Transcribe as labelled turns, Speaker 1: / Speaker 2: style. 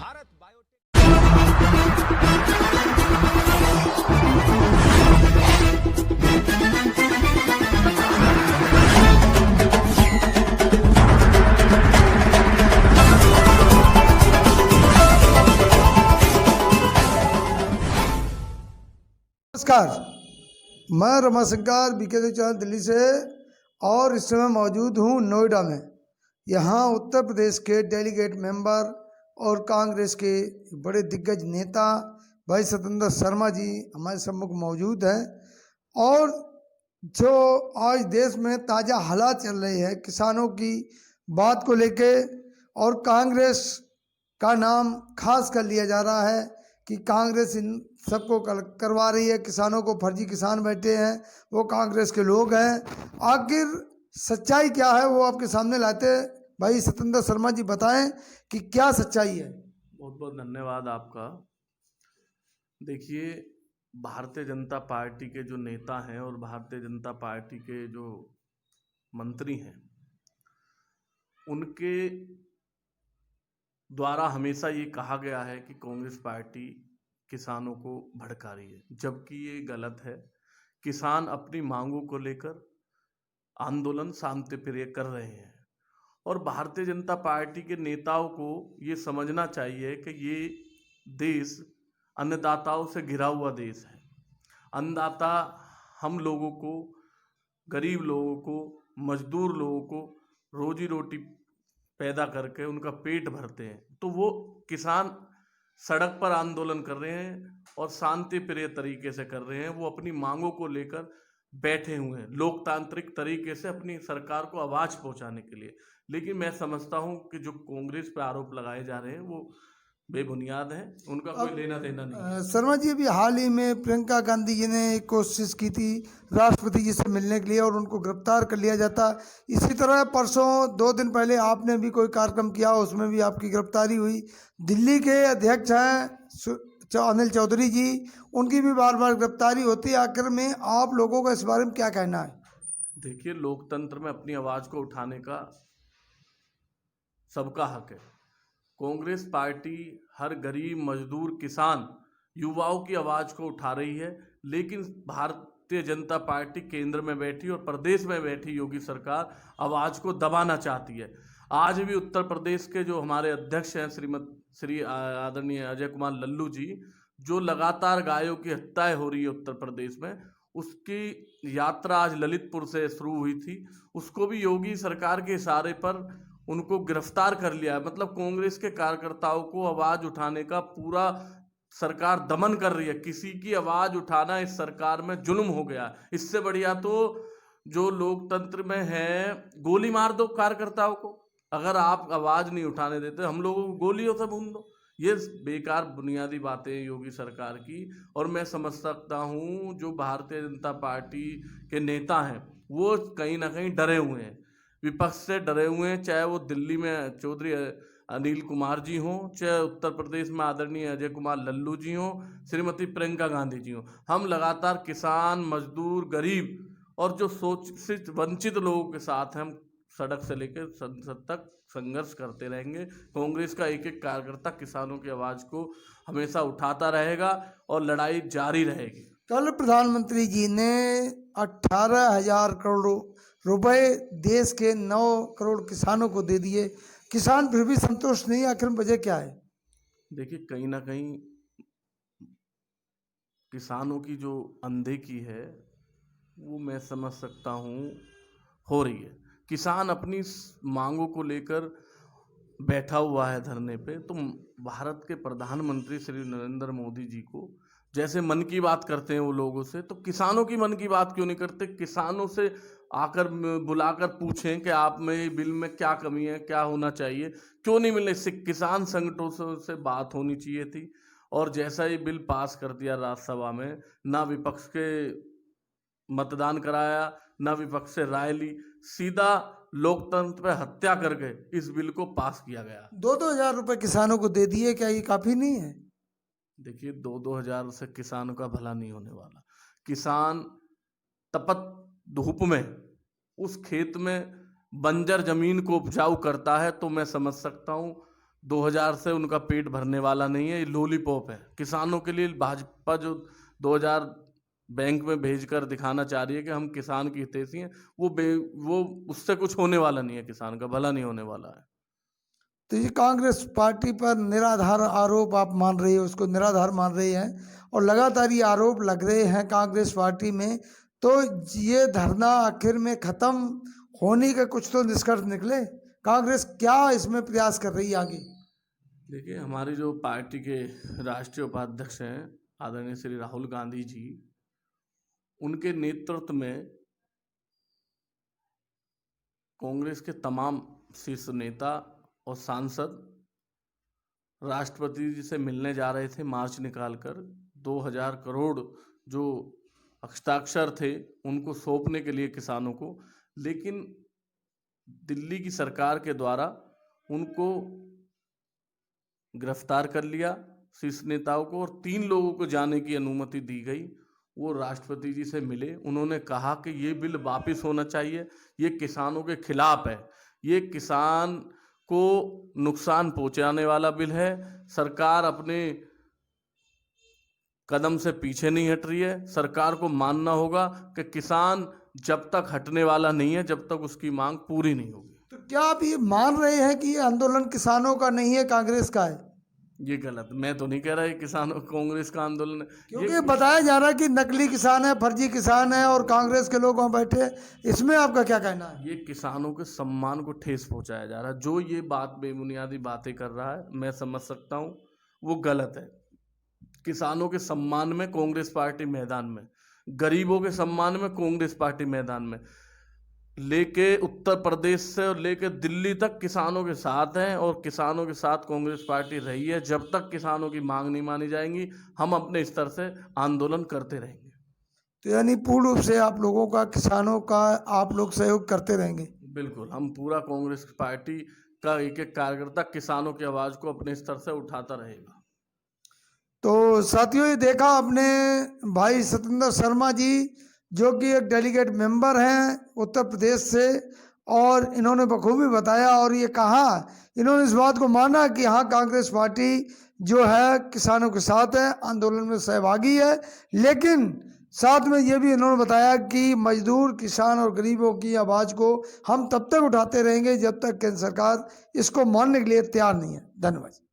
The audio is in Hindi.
Speaker 1: भारत बायोटेक।
Speaker 2: नमस्कार, मैं रमाशंकर बीके चैनल दिल्ली से और इस समय मौजूद हूँ नोएडा में। यहाँ उत्तर प्रदेश के डेलीगेट मेंबर और कांग्रेस के बड़े दिग्गज नेता भाई सत्येंद्र शर्मा जी हमारे सम्मुख मौजूद हैं। और जो आज देश में ताज़ा हालात चल रहे हैं किसानों की बात को लेके, और कांग्रेस का नाम खास कर लिया जा रहा है कि कांग्रेस इन सबको करवा रही है, किसानों को फर्जी किसान बैठे हैं वो कांग्रेस के लोग हैं। आखिर सच्चाई क्या है वो आपके सामने लाते भाई सत्येंद्र शर्मा जी, बताएं कि क्या सच्चाई है।
Speaker 3: बहुत बहुत धन्यवाद आपका। देखिए, भारतीय जनता पार्टी के जो नेता हैं और भारतीय जनता पार्टी के जो मंत्री हैं, उनके द्वारा हमेशा ये कहा गया है कि कांग्रेस पार्टी किसानों को भड़का रही है, जबकि ये गलत है। किसान अपनी मांगों को लेकर आंदोलन शांतिप्रिय कर रहे हैं और भारतीय जनता पार्टी के नेताओं को ये समझना चाहिए कि ये देश अन्नदाताओं से घिरा हुआ देश है। अन्नदाता हम लोगों को, गरीब लोगों को, मजदूर लोगों को रोजी रोटी पैदा करके उनका पेट भरते हैं। तो वो किसान सड़क पर आंदोलन कर रहे हैं और शांति प्रिय तरीके से कर रहे हैं। वो अपनी मांगों को लेकर बैठे हुए हैं लोकतांत्रिक तरीके से अपनी सरकार को आवाज़ पहुंचाने के लिए। लेकिन मैं समझता हूं कि जो कांग्रेस पे आरोप लगाए जा रहे हैं वो बेबुनियाद हैं, उनका कोई लेना देना नहीं है।
Speaker 2: शर्मा जी, अभी हाल ही में प्रियंका गांधी जी ने एक कोशिश की थी राष्ट्रपति जी से मिलने के लिए और उनको गिरफ्तार कर लिया जाता। इसी तरह परसों 2 दिन पहले आपने भी कोई कार्यक्रम किया, उसमें भी आपकी गिरफ्तारी हुई। दिल्ली के अध्यक्ष हैं अनिल चौधरी जी, उनकी भी बार बार गिरफ्तारी होती है। आखिर में आप लोगों का इस बारे में क्या कहना है?
Speaker 3: देखिए, लोकतंत्र में अपनी आवाज़ को उठाने का सबका हक है। कांग्रेस पार्टी हर गरीब, मजदूर, किसान, युवाओं की आवाज़ को उठा रही है। लेकिन भारतीय जनता पार्टी केंद्र में बैठी और प्रदेश में बैठी योगी सरकार आवाज़ को दबाना चाहती है। आज भी उत्तर प्रदेश के जो हमारे अध्यक्ष हैं श्री आदरणीय अजय कुमार लल्लू जी, जो लगातार गायों की हत्याएं हो रही है उत्तर प्रदेश में, उसकी यात्रा आज ललितपुर से शुरू हुई थी। उसको भी योगी सरकार के इशारे पर उनको गिरफ्तार कर लिया है। मतलब कांग्रेस के कार्यकर्ताओं को आवाज़ उठाने का पूरा सरकार दमन कर रही है। किसी की आवाज़ उठाना इस सरकार में जुल्म हो गया। इससे बढ़िया तो जो लोकतंत्र में है, गोली मार दो कार्यकर्ताओं को। अगर आप आवाज़ नहीं उठाने देते, हम लोगों को गोलियों से भून दो। ये बेकार बुनियादी बातें योगी सरकार की। और मैं समझ सकता हूँ जो भारतीय जनता पार्टी के नेता हैं वो कहीं ना कहीं डरे हुए हैं, विपक्ष से डरे हुए हैं। चाहे वो दिल्ली में चौधरी अनिल कुमार जी हों, चाहे उत्तर प्रदेश में आदरणीय अजय कुमार लल्लू जी हों, श्रीमती प्रियंका गांधी जी हों। हम लगातार किसान, मजदूर, गरीब और जो शोषित वंचित लोगों के साथ हैं। हम सड़क से लेकर संसद तक संघर्ष करते रहेंगे। कांग्रेस का एक एक कार्यकर्ता किसानों की आवाज़ को हमेशा उठाता रहेगा और लड़ाई जारी रहेगी।
Speaker 2: कल प्रधानमंत्री जी ने 18,000 करोड़ रुपए देश के 9 करोड़ किसानों को दे दिए। किसान फिर भी संतुष्ट नहीं, आखिर वजह क्या है?
Speaker 3: देखिए, कहीं ना कहीं किसानों की जो अनदेखी है वो मैं समझ सकता हूँ हो रही है। किसान अपनी मांगों को लेकर बैठा हुआ है धरने पे। तो भारत के प्रधानमंत्री श्री नरेंद्र मोदी जी को जैसे मन की बात करते हैं वो लोगों से, तो किसानों की मन की बात क्यों नहीं करते? किसानों से आकर बुलाकर पूछें कि आप में बिल में क्या कमी है, क्या होना चाहिए, क्यों नहीं मिले? किसान संगठनों से बात होनी चाहिए थी। और जैसा ये बिल पास कर दिया राज्यसभा में, ना विपक्ष के मतदान कराया, ना विपक्ष से राय ली, सीधा लोकतंत्र पे हत्या करके इस बिल को पास किया गया।
Speaker 2: 2-2 हजार रुपए किसानों को दे दिए, क्या ये काफी नहीं है?
Speaker 3: देखिए, 2-2 हजार से किसानों का भला नहीं होने वाला। किसान तपत धूप में उस खेत में बंजर जमीन को उपजाऊ करता है, तो मैं समझ सकता हूँ 2000 से उनका पेट भरने वाला नहीं है, ये लॉलीपॉप है। किसानों के लिए भाजपा जो 2000 बैंक में भेजकर दिखाना चाह रही है कि हम किसान की हितैषी हैं, वो उससे कुछ होने वाला नहीं है, किसान का भला नहीं होने वाला है।
Speaker 2: तो ये कांग्रेस पार्टी पर निराधार आरोप आप मान रही है, उसको निराधार मान रही हैं और लगातार ये आरोप लग रहे हैं कांग्रेस पार्टी में, तो ये धरना आखिर में खत्म होने का कुछ तो निष्कर्ष निकले। कांग्रेस क्या इसमें प्रयास कर रही है आगे?
Speaker 3: देखिए, हमारी जो पार्टी के राष्ट्रीय उपाध्यक्ष हैं आदरणीय श्री राहुल गांधी जी, उनके नेतृत्व में कांग्रेस के तमाम शीर्ष नेता और सांसद राष्ट्रपति जी से मिलने जा रहे थे, मार्च निकालकर 2000 करोड़ जो हस्ताक्षर थे उनको सौंपने के लिए किसानों को, लेकिन दिल्ली की सरकार के द्वारा उनको गिरफ्तार कर लिया शीर्ष नेताओं को, और 3 लोगों को जाने की अनुमति दी गई। वो राष्ट्रपति जी से मिले, उन्होंने कहा कि ये बिल वापस होना चाहिए, ये किसानों के खिलाफ है, ये किसान को नुकसान पहुंचाने वाला बिल है। सरकार अपने कदम से पीछे नहीं हट रही है। सरकार को मानना होगा कि किसान जब तक हटने वाला नहीं है, जब तक उसकी मांग पूरी नहीं होगी।
Speaker 2: तो क्या आप ये मान रहे हैं कि ये आंदोलन किसानों का नहीं है, कांग्रेस का है?
Speaker 3: ये गलत, मैं तो नहीं कह रहा ये किसानों कांग्रेस का आंदोलन है,
Speaker 2: क्योंकि बताया जा रहा है कि नकली किसान है, फर्जी किसान है और कांग्रेस के लोग वहाँ बैठे हैं, इसमें आपका क्या कहना है?
Speaker 3: ये किसानों के सम्मान को ठेस पहुंचाया जा रहा है। जो ये बात बेबुनियादी बातें कर रहा है, मैं समझ सकता हूँ, वो गलत है। किसानों के सम्मान में कांग्रेस पार्टी मैदान में, गरीबों के सम्मान में कांग्रेस पार्टी मैदान में, लेके उत्तर प्रदेश से और लेके दिल्ली तक किसानों के साथ हैं और किसानों के साथ कांग्रेस पार्टी रही है। जब तक किसानों की मांग नहीं मानी जाएंगी, हम अपने स्तर से आंदोलन करते रहेंगे।
Speaker 2: तो यानी पूर्ण रूप से आप लोगों का, किसानों का आप लोग सहयोग करते रहेंगे?
Speaker 3: बिल्कुल, हम पूरा कांग्रेस पार्टी का एक एक कार्यकर्ता किसानों की आवाज को अपने स्तर से उठाता रहेगा।
Speaker 2: तो साथियों, ये देखा आपने भाई सत्येंद्र शर्मा जी, जो कि एक डेलीगेट मेंबर हैं उत्तर प्रदेश से, और इन्होंने बखूबी बताया और ये कहा, इन्होंने इस बात को माना कि हाँ, कांग्रेस पार्टी जो है किसानों के साथ है, आंदोलन में सहभागी है, लेकिन साथ में ये भी इन्होंने बताया कि मजदूर, किसान और गरीबों की आवाज़ को हम तब तक उठाते रहेंगे जब तक केंद्र सरकार इसको मानने के लिए तैयार नहीं है। धन्यवाद।